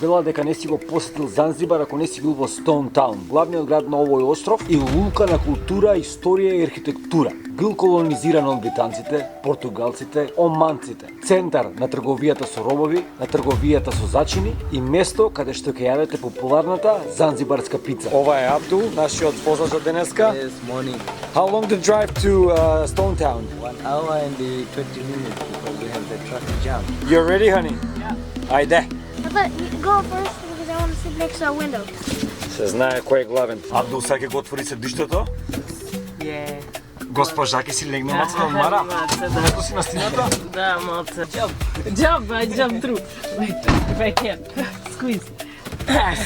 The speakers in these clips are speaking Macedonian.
Вела дека не си го посетил Занзибар ако не си бил во Стоунтаун, главниот град на овој остров и лука на култура, историја и архитектура. Бил колонизиран од британците, португалците, оманците. Центар на трговијата со робови, на трговијата со зачини и место каде што ќе јадете популарната занзибарска пица. Ова е Абдул, нашиот возач за денеска. Yes, morning. How long the drive to Stountown? 1 hour and 20 minutes because we have the traffic jam. You're ready, honey? Yeah. Ајде. But go first because I want to sit next to a window. Се знае кој е главен. Абдул сега го отвори седиштето. Yeah. Госпожа ќе си легне маца да одмара. Ето си на стената. Да, малце. Jump, I jump through. Wait, if I can. Squeeze.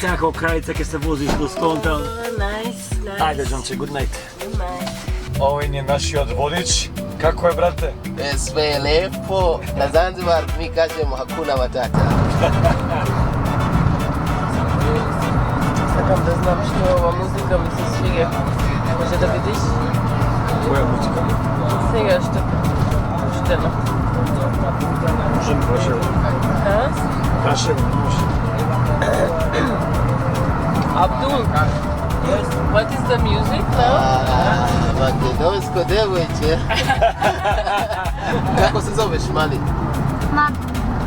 Сега како крајца ќе се возиш до Стоунтаун. Nice. Ајде, Джонче, good night. Good night. Овој ни е нашиот водич. Како е, брате? Sve je lepo, na Zanzibar mi kažemo hakuna matata. Сакам да знам што е ова музика ми се свига. Може да видиш? Која музика? Сега што пуштено. Можем праше. А? Праше го, може. Abdul, what is the music now? Makedonsko devojče. Kako se zoveš, mali? Mom.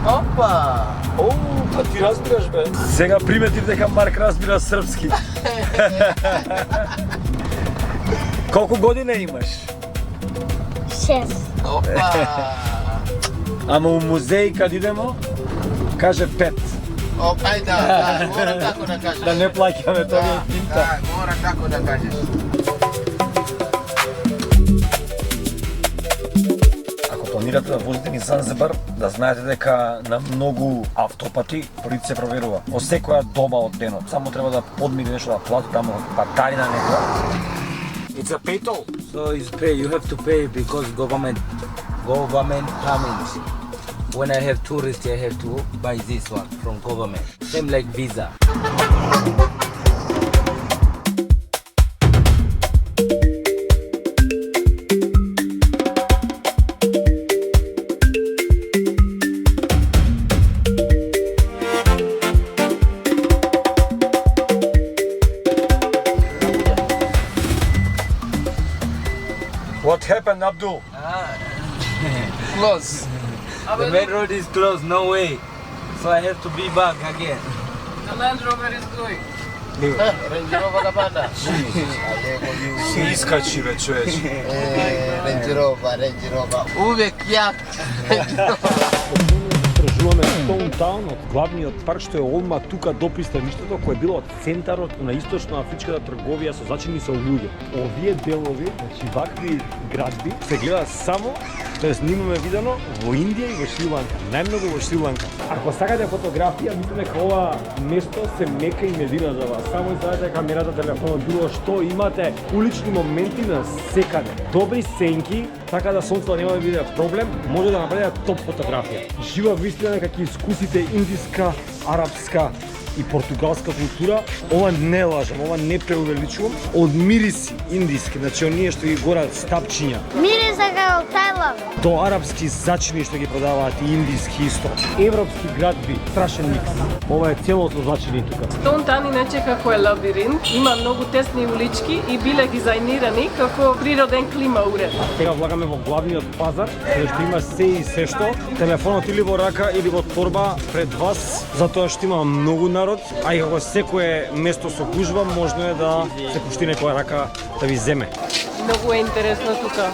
Opa! Оу, па ти разбираш, бе. Сега приметив дека Марк разбира српски. Колку година имаш? 6. Opa! Ама у музеј кад идемо, каже 5. Opa, aj da, mora tako da kažeš. Да не плаќаме, тоа е тинта. Da, mora tako da kažeš. Ако планирате да возите низ Занзибар, да знаете дека на многу автопати полиција проверува. Во секоја доба од денот. Само треба да подмине нешто да плати таму патарина некоја. It's a pay toll. So it's pay. You have to pay because government comings. When I have tourists, I have to buy this one from government. Same like visa. What happened, Abdul? Close. The main road is closed, no way. So I have to be back again. The Land Rover is going. Range Rover kapanda. Си искачи, бе, човече. Range Rover. Uvek jak. Стражуваме Стоунтаун од главниот парк што е одма тука до пристаништето кој е било од центарот на источно-афричката трговија со зачини со луѓе. Овие делови, значи вакви градби, се гледа само, тоест снимаме видено во Индија и во Шри-Ланка, најмногу во Шри-Ланка. Ако сакате фотографија, мислам дека ова место се мека и медина за вас. Само извадете камерата, телефонот, било што, имате улични моменти на секаде. Добри сенки, така да сонцето нема да биде проблем, може да направите топ фотографија. Жива вистина дека ќе искусите индиска, арапска и португалска култура. Ова не лажам, ова не преувеличувам. Од мириси индиски, значи оние што ги горат стапчиња, Мириса како Тајланд. до арапски зачини што ги продаваат и индиски исто. Европски градби, страшен микс. Ова е целосно зачини тука. Стоунтаун иначе како е лабиринт, има многу тесни улички и биле дизајнирани како природен клима уред. Сега влагаме во главниот пазар, каде што има се и се што. Телефонот или во рака или во торба пред вас, затоа што има многу народ, а и во секое место со гужва можно е да се пушти некоја рака да ви земе. Многу е интересно тука.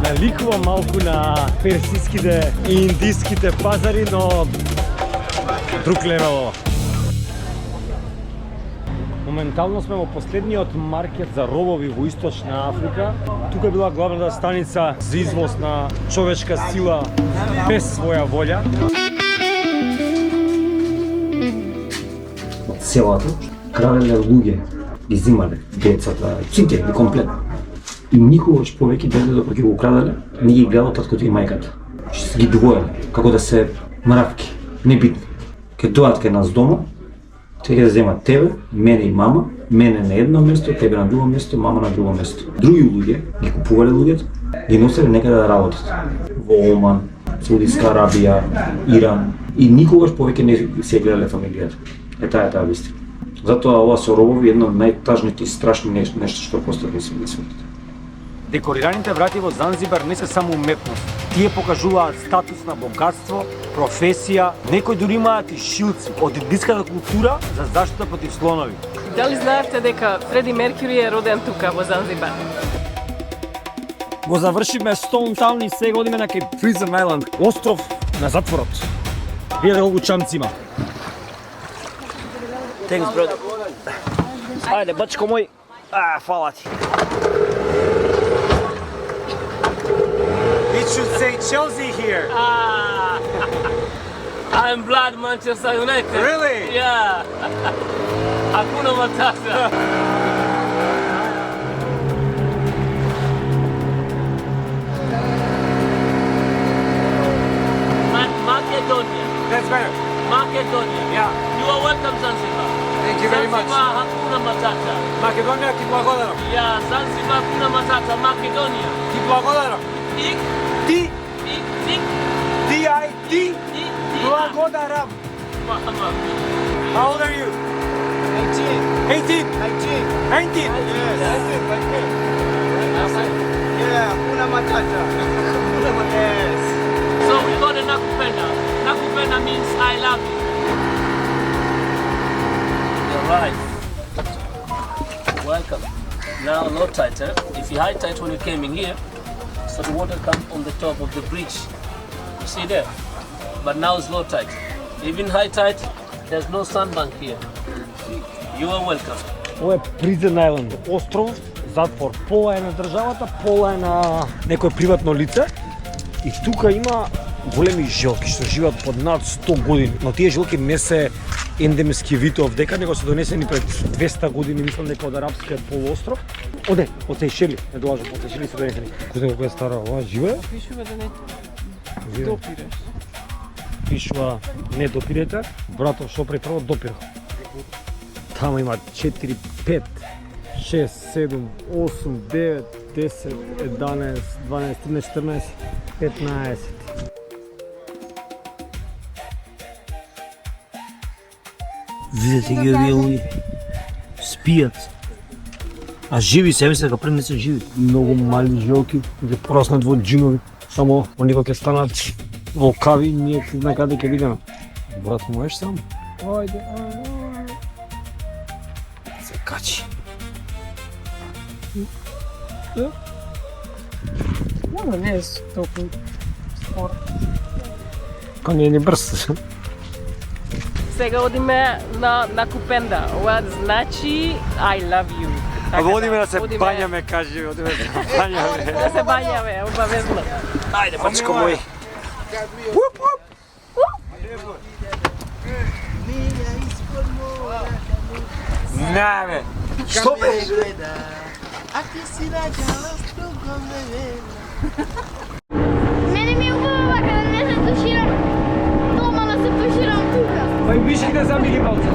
Наликува малку на персиските и индиските пазари, но друг левел ова. Моментално сме во последниот маркет за робови во Источна Африка. Тука била главната станица за извоз на човечка сила без своја волја. Селото краделе луѓе, ги зимале децата, сите комплетно. И никогаш повеќе детето кога ги го крадале, не ги гледал таткото и мајката. Што ги двоеле, како да се мравки, небитни. Ке дојат кај нас дома, Те ќе земат тебе, мене и мама, мене на едно место, тебе на друго место, мама на друго место. Други луѓе ги купувале луѓето, ги носеле некаде да работат. Во Оман, Саудиска Арабија, Иран и никогаш повеќе не се гледале фамилијата. Таа е вистина. Затоа ова со робови е едно од најтажните и страшни нешто што постои во светот. Декорираните врати во Занзибар не се само уметност. Тие покажуваат статус на богатство, професија, некои дури имаат и шилци од индиската култура за заштита против слонови. Дали знаевте дека Фреди Меркюри е роден тука во Занзибар? Го завршиме Stone Town и сега одиме на Cape Prison Island, остров на затворот. Гледај колку чамци има. Thanks, bro. Ајде, бачко мој. Фала ти. It should say Chelsea here. I'm blood Manchester United. Really? Yeah. Hakuna Matata. Macedonia. That's better. Macedonia. Yeah. You are welcome, Zanzibar. Thank you very much. Zanzibar, Hakuna Matata. Македонија ти благодарам. Yeah, Zanzibar, Hakuna Matata, Macedonia. Ти благодарам. Ik, Ти, ik, ik, ти, ik, благодарам. Mama. How old are you? 18. 19. Yeah, Hakuna Matata. Yes. So we got a Nakupenda. Nakupenda means I love you. You're right. Welcome. Now low tide, If you high tide when you came in here, so the water comes on the top of the bridge. You see there? But now it's low tide. Even high tide, there's no sandbank here. You are welcome. Ова е Prison Island, остров, затвор. Пола е на државата, пола е на некое приватно лице. И тука има големи жилки што живеат под над 100 години. Но тие жилки не се ендемски вид овдека, него се донесени пред 200 години, мислам дека од арапскиот полуостров. Оде, од Сејшели, не долажам, од Сејшели се донесени. Кој колку е стара ова, жива? Пишува да не допираш. Пишува не допирете, братов што прво допира. Тама има 4, 5, 6, 7, 8, 9, 10, 11, 12, 13, 14, 15. Видете ги овие луѓе. Спијат. А живи се, мисля дека пред не се живи. Многу мали жилки, ги пораснат во джинови. Само они кога ќе станат волкави, ние на каде ќе видиме. Брат, можеш сам? Ајде, ајде. Се качи. Мама не е толку спор. Ка не е ни брз. Сега одиме на Накупенда. Ова значи I love you. А одиме да се бањаме, кажи, одиме да се бањаме. Да се бањаме, обавезно. Ајде, бачко мој. Не, бе. Што беше? Мене ми е убаво вака да не се туширам дома, да се туширам тука. Па и вишки да замили палца.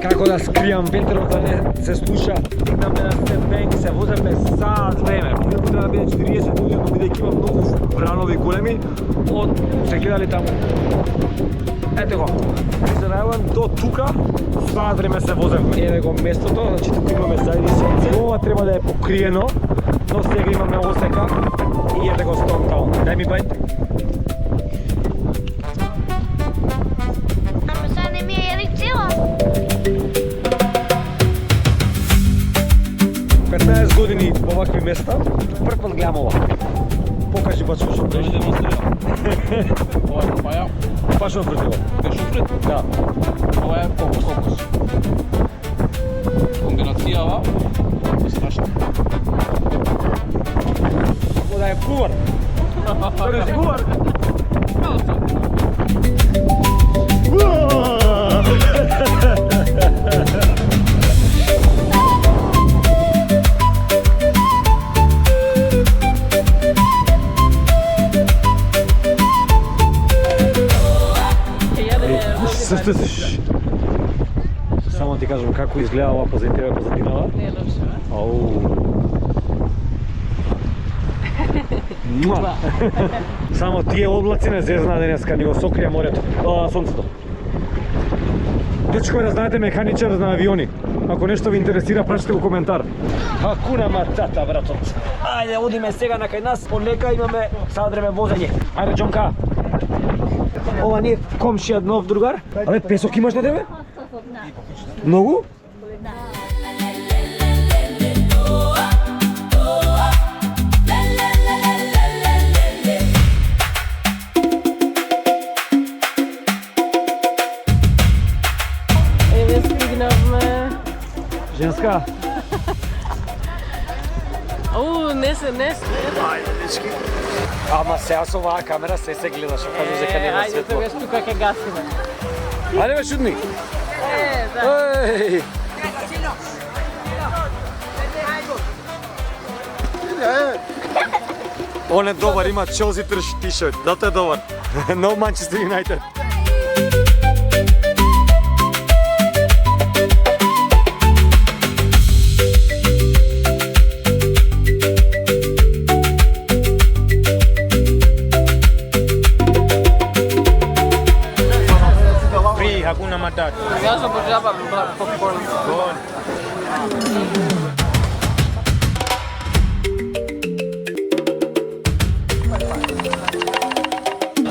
Како да скријам ветерот да не се слуша, идаме на степенки, се воземе саат време. Филмот треба да биде 40 минути, но бидејќи има многу бранови големи, се гледали таму. Ете го, Prison Island до тука, саат време се воземе. Еве го местото, значи тука имаме зајди сенци. Ова треба да е покриено, но сега имаме осека и ете го Stone Town. Дај ми бајт. Ама сега не ми е речила. 15 години во овакви места, прв пат гледам ова. Покажи бачко што беше. Ова е папаја. Пашно фрутиво. Е шуфрет? Да. Ова е кокос. Комбинацијава е страшна. Ова е кувар. Тоа е кувар. Стиш. Само ти кажам како изгледа ова позади тебе позадинава. Не е лошо, а? Ау. Муа. Само тие облаци не зезна денеска, ни го сокрија морето. Сонцето. Дечко, да знаете механичар на авиони. Ако нешто ви интересира, прашите го коментар. Хакуна матата, братот. Ајде, одиме сега на кај нас, полека имаме садреме возење. Ајде, Џонка. Ова не е комшија нов другар? Абе, песок имаш на тебе? Многу? Еве стигнавме. Женска? Не се. Ајде, дечки. Ама сега со оваа камера се гледаш, кажу дека нема Ајде, светло. тогаш тука ќе гасиме. Ајде бе, чудни. Да. Еј. Он е добар, има Челси тишерт, зато е добар. No Manchester United. Free, Hakuna Matata. Јас обожавам попкорн.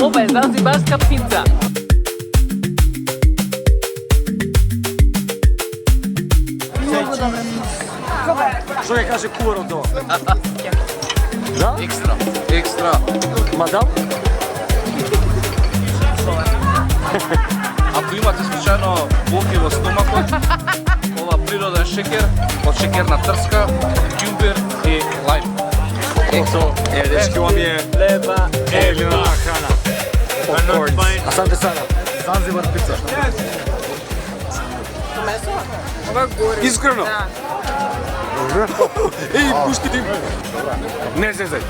Ова е занзибарска пица. Што ќе каже куварот ова? Да? Екстра. Мадам? Ако имате случајно болки во стомакот, ова природен шекер, од шекерна трска, ѓумбер и лајм. Дечки, ова ми е Leba, елина храна. Popcorns. Асанте Сара. Занзибар пица. Искрено? Еј, пушти ти. Не зезај.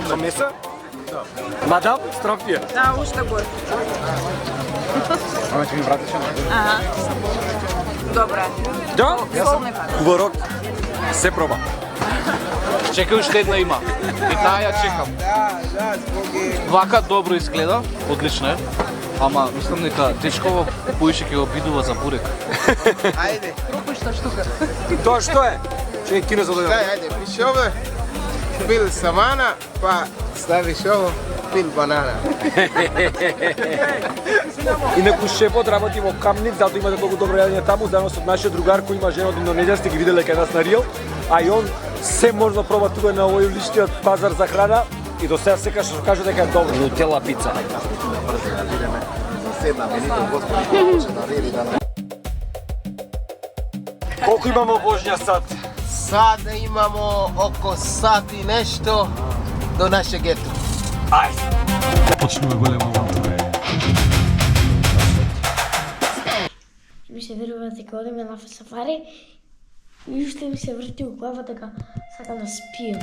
Со месо? Мадам, строг ти е. Да, уште гор. Ама ќе ми пратиш на. Ага. Добре. Да? Солнек. Куварок. Се проба. Чекај, уште една има. И таа ја чекам. Вака добро изгледа, одлично е. Ама мислам дека дечково поише ќе го бидува за бурек. Ајде. Тоа што е? Че е кино за да Ајде, пиши овде. Пил самана, па ставиш ово, пил банана. Инаку шефот работи во Камник, затоа имате толку добро јадење таму, заедно со нашиот другар кој има жена од Индонезија, сте ги виделе кај нас на Риел, а и он се можно проба тука на овој уличниот пазар за храна и до сега секогаш што кажа дека е добро. Нутела пица. Колку имаме обожња сад? Сада имамо око сат и нешто до наше гето. Ајде. Почнува голема авантура. Ми се верува дека одиме на сафари и уште ми се врти у глава дека сакам да спием.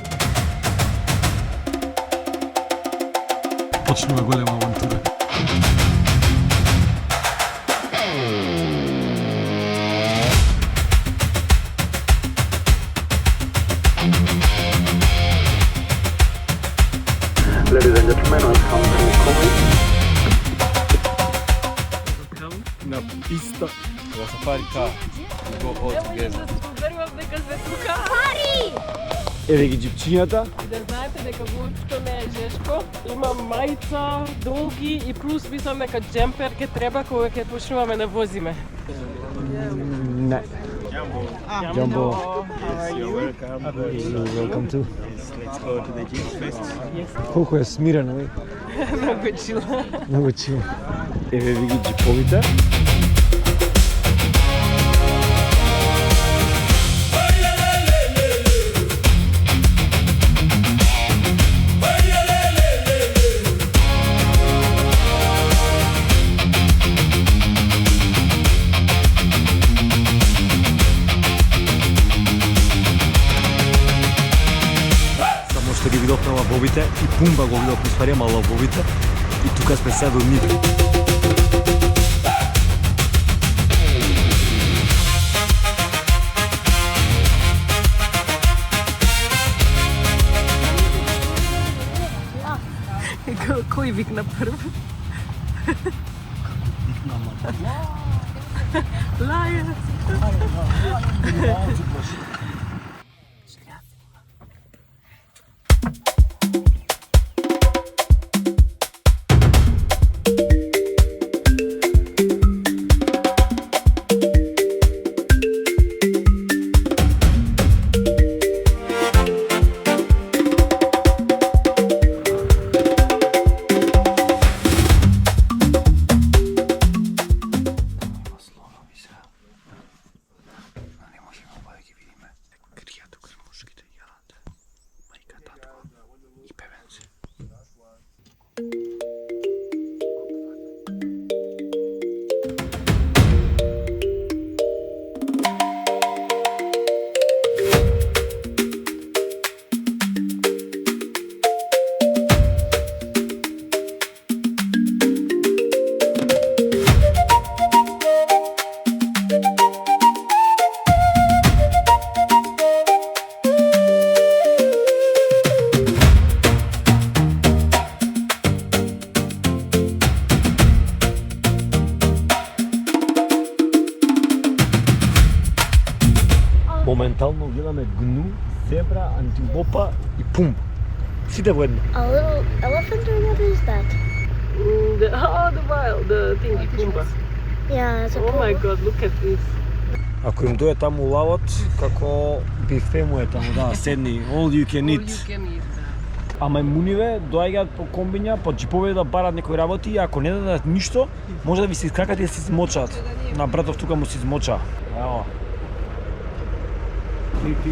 Почнува голема авантура. Ladies and gentlemen, welcome to Kobe. На писта. Во сафари car, we go all together. Верувам дека сте тука. Еве ги џипчињата. И да знаете дека воопшто не е жешко. Има мајца, долги и плюс мислам дека джемпер ќе треба кога ќе почнуваме да возиме. Не. Jumbo. You're welcome too. Let's go to the gym first. Колку е смирено, бе. Многу чил. Многу чил. Еве ви ги џиповите. Што ги видовме лавовите и Пумба го видовме ствари, ама лавовите и тука сме се во нив. Кој викна прв? Лајер. Моментално гледаме гну, зебра, антилопа и пумба. Сите во едно. A little elephant or what is that? The wild, the thingy, Pumba. Yeah, it's a Oh my god, look at this. Ако им дое таму лавот, како бифе му е таму, да, седни, all you can All eat. you can eat. А мајмуниве доаѓаат по комбиња, по џипове да барат некои работи и ако не дадат ништо, може да ви се искакат и да се измочат. На братов тука му се измоча. Ево. Ти.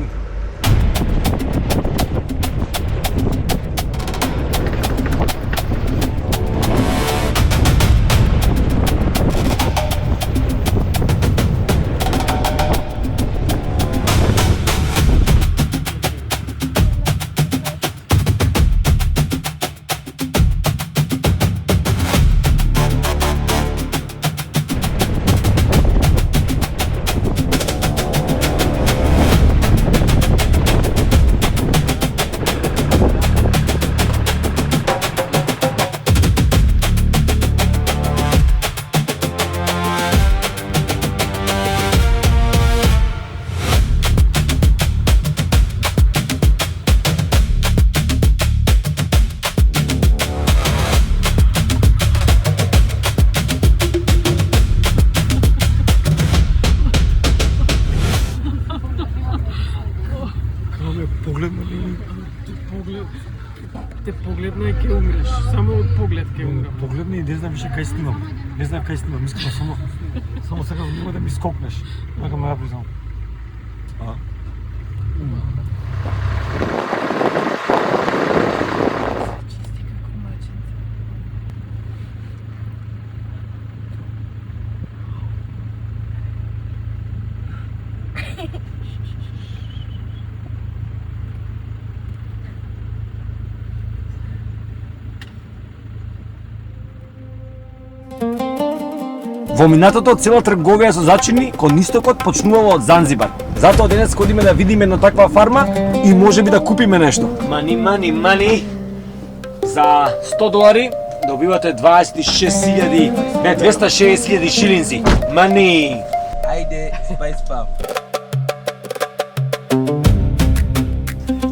Те погледна и ќе умреш. Само од поглед ќе умреш. Погледни и не знам више кај снимам. Не знам кај снимам, искам само сакам нема да ми скокнеш. Така ме направи само. Во минатото цела трговија со зачини кон истокот почнувала од Занзибар. Затоа денес ходиме да видиме една таква фарма и можеби да купиме нешто. Мани. За $100 добивате 260.000 шилинзи. Мани. Ајде, спајс пап.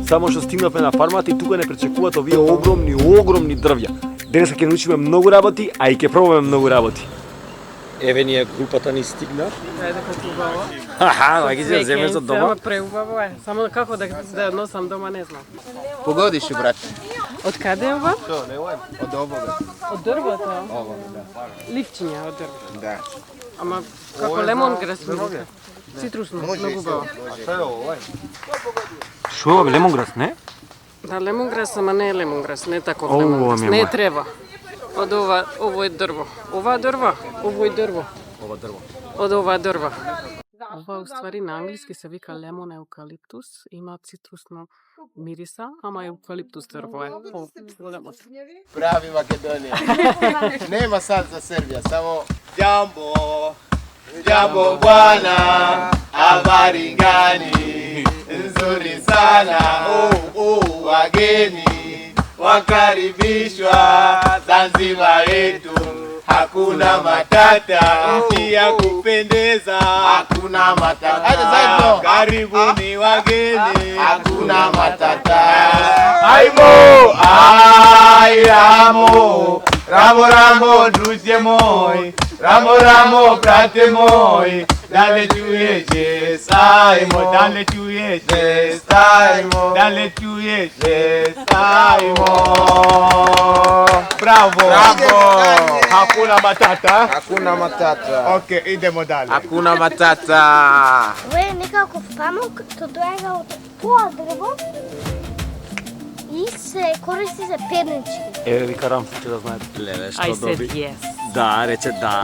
Само што стигнавме на фармата и тука не пречекуваат овие огромни дрвја. Денес ќе научиме многу работи, а и ќе пробаме многу работи. Еве ние групата ни стигна. Ајде како убаво. Аха, ги се земеш од дома. Ама преубаво е. Само како да носам дома не знам. Погодиш, брат. Од каде е ова? Од овога. Од дрвото? Ова, да. Ливчиња од дрво. Да. Ама како лемонграс музика. Цитрусно, многу убаво. Шо е ова, лемонграс, не? Да, лемонграс, ама не е лемонграс, не е таков Ово лемонграс. ми е Не е мој. трева. Од ово е дрво. Ова дрво, ово е дрво. Ова дрво. Од ова дрва. Ова уствари на англиски се вика лемон еукалиптус, има цитрусно мириса, ама еукалиптус дрво е. Големо. Прави Македонија. Нема сад за Србија, само Джамбо, Джамбо bwana, habari gani? Nzuri sana, wageni wakaribishwa Zanzibar yetu. Hakuna matata, ya kupendeza. Hakuna matata. Karibuni wageni. Hakuna matata. Aibo, ai Ramo, Ramo Ramo druže moj, Ramo Ramo brate moj, dale čuješ sajmo, dale čuješ sajmo, dale čuješ sajmo. Bravo, bravo. Hakuna matata. Hakuna matata. Океј, идемо дале. Hakuna matata. Ова е некаков памук, тоа доаѓа од тоа дрво и се користи за пернички. Еве ви карам, че да знаете. Леле, што доби? Yes. Да, рече да.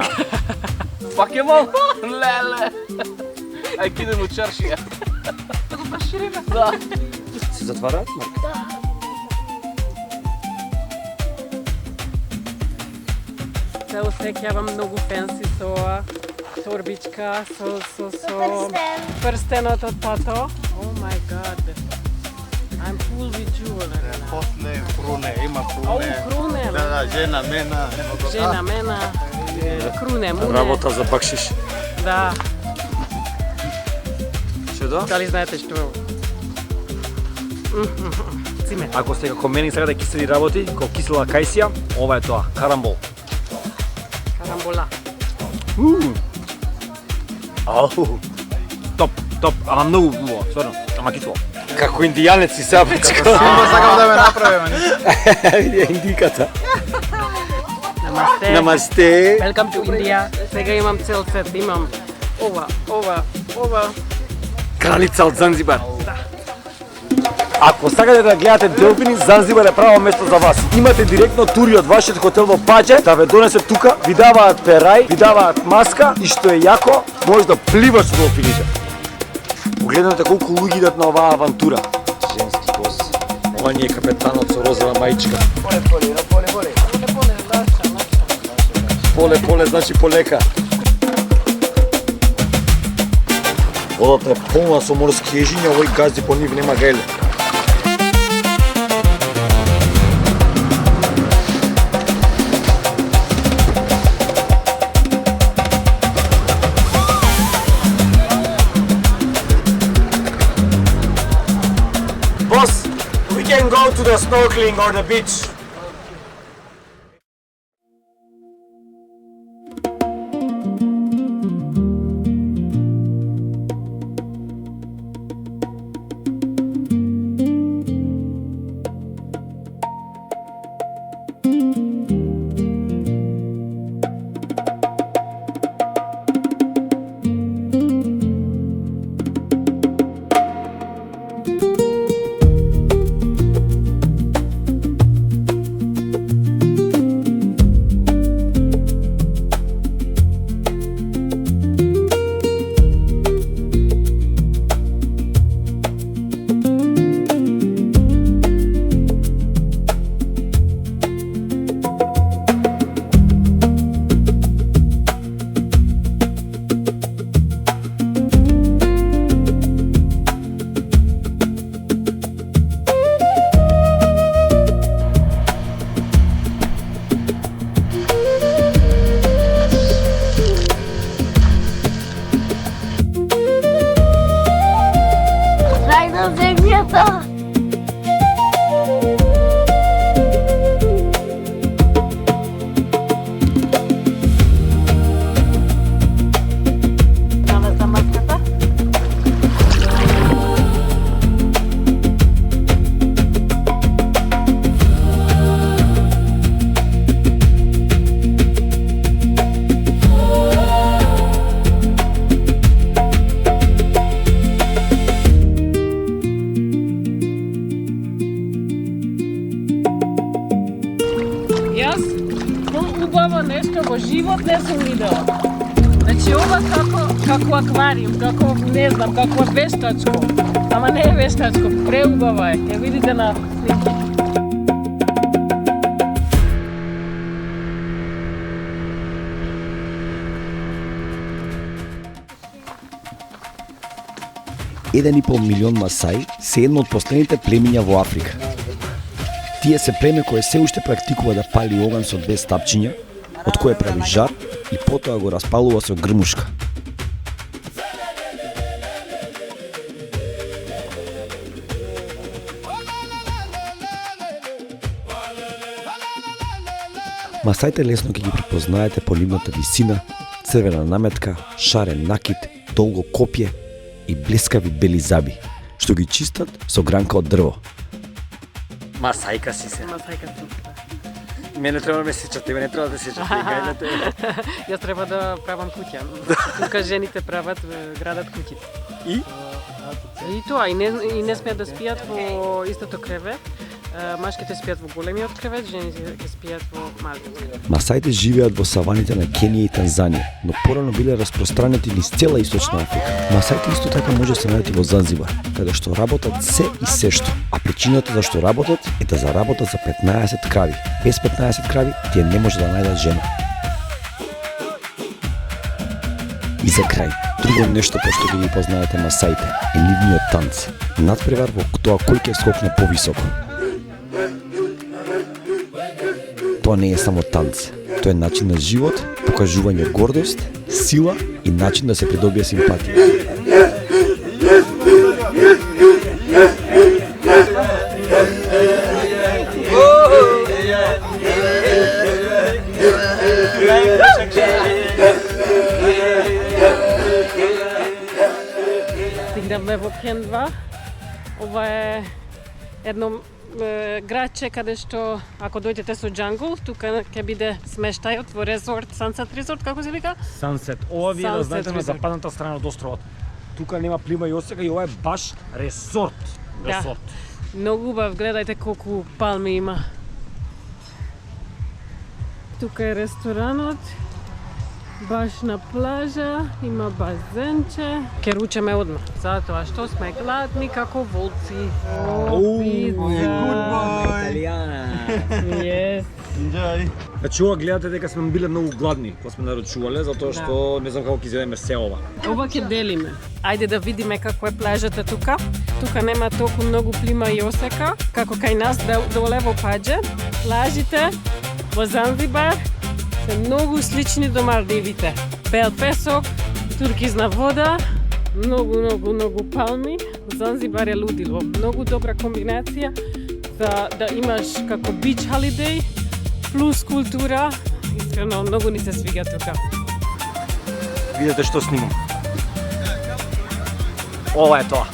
Пак е мал? Леле. Ај кидем у чаршија. Да го пашириме? Да. Се затвараат? Се осеќавам многу фенси со торбичка, со прстенот од тато. Oh my god. I'm full with jewelry. После круне, има Ау, круне. круне. Да, жена мена. Жена мена. Круне, муне. Работа за бакшиш. Да. Што да? Дали знаете што е? Циме. Ако сте како мене и сакате кисели работи, како кисела кајсија, ова е тоа, карамбол. Карамбола. Ау. Топ, топ, ама многу убаво, стварно, ама кисло. Како индијанец си сабачко. Само сакам да ме направиме. Види индиката. Намасте. Намасте. Welcome to India. Сега имам цел сет, имам ова. Кралица од Занзибар. Ако сакате да гледате делфини, Занзибар е право место за вас. Имате директно тури од вашиот хотел во Паџе, да ве донесе тука, ви даваат перај, ви даваат маска и што е јако, може да пливаш со делфините. Погледнете колку луѓе идат на оваа авантура. Женски бос. Ова ни е капетанот со розова маичка. Поле, значи полека. Водата е полна со морски ежиња, овој газди по нив нема гајле. Boss, we can go to the snorkeling or the beach. Јас убаво нешто во живот не сум видела. Значи ова како аквариум, како не знам, како вештачко. Ама не е вештачко, преубава е. Ќе видите на снимки. Еден и пол милион Масаи се едно од последните племиња во Африка. Тие се племе кое се уште практикува да пали оган со 2 стапчиња, од кое прави жар и потоа го распалува со грмушка. Масаите лесно ќе ги препознаете по нивната висина, црвена наметка, шарен накид, долго копје и блескави бели заби, што ги чистат со гранка од дрво. Масајка си се. Масајка си. Мене треба да ме сечат, тебе не треба да сечат. Јас треба да правам куќа. Тука жените прават, градат куќите. И? И тоа, и не смеат да спијат во истото кревет. Машките спијат во големиот кревет, жените ќе спијат во малиот кревет. Масаите живеат во саваните на Кенија и Танзанија, но порано биле распространети низ цела Источна Африка. Масаите исто така може да се најдат и во Занзибар, каде што работат се и сешто, а причината зашто работат е да заработат за 15 крави. Без 15 крави тие не може да најдат жена. И за крај, друго нешто по што ги познаете Масаите е нивниот танц. Надпревар во тоа кој ќе скокне повисоко. Тоа не е само танц, тоа е начин на живот, покажување гордост, сила и начин да се придобие симпатија. Стигнавме во Кендва. Ова е едно градче каде што ако дојдете со Джангул, тука ќе биде смештајот во резорт, Sunset Resort, како се вика? Sunset. Ова ви е да Sunset знаете на Resort. западната страна од островот. Тука нема плима и осека и ова е баш резорт. Резорт. Многу убав, гледајте колку палми има. Тука е ресторанот, баш на плажа, има базенче. Ке ручеме одма, затоа што сме гладни како волци. Пица. Yes. Значи ова гледате дека сме биле многу гладни кога сме наручувале, затоа што не знам како ќе изедеме се ова. Ова ќе делиме. Ајде да видиме како е плажата тука. Тука нема толку многу плима и осека, како кај нас доле во Падже. Плажите во Занзибар се многу слични до Малдивите. Бел песок, туркизна вода, многу палми. Занзибар е лудило. Многу добра комбинација за да имаш како beach holiday плюс култура. Искрено многу ни се свига тука. Видете што снимам. Ова е тоа.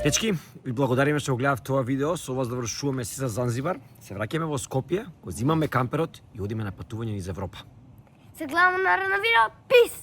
Дечки, ви благодариме што го гледав тоа видео, со вас завршуваме си за Занзибар, се враќаме во Скопје, го зимаме камперот и одиме на патување низ Европа. Се гледаме на видео. Peace!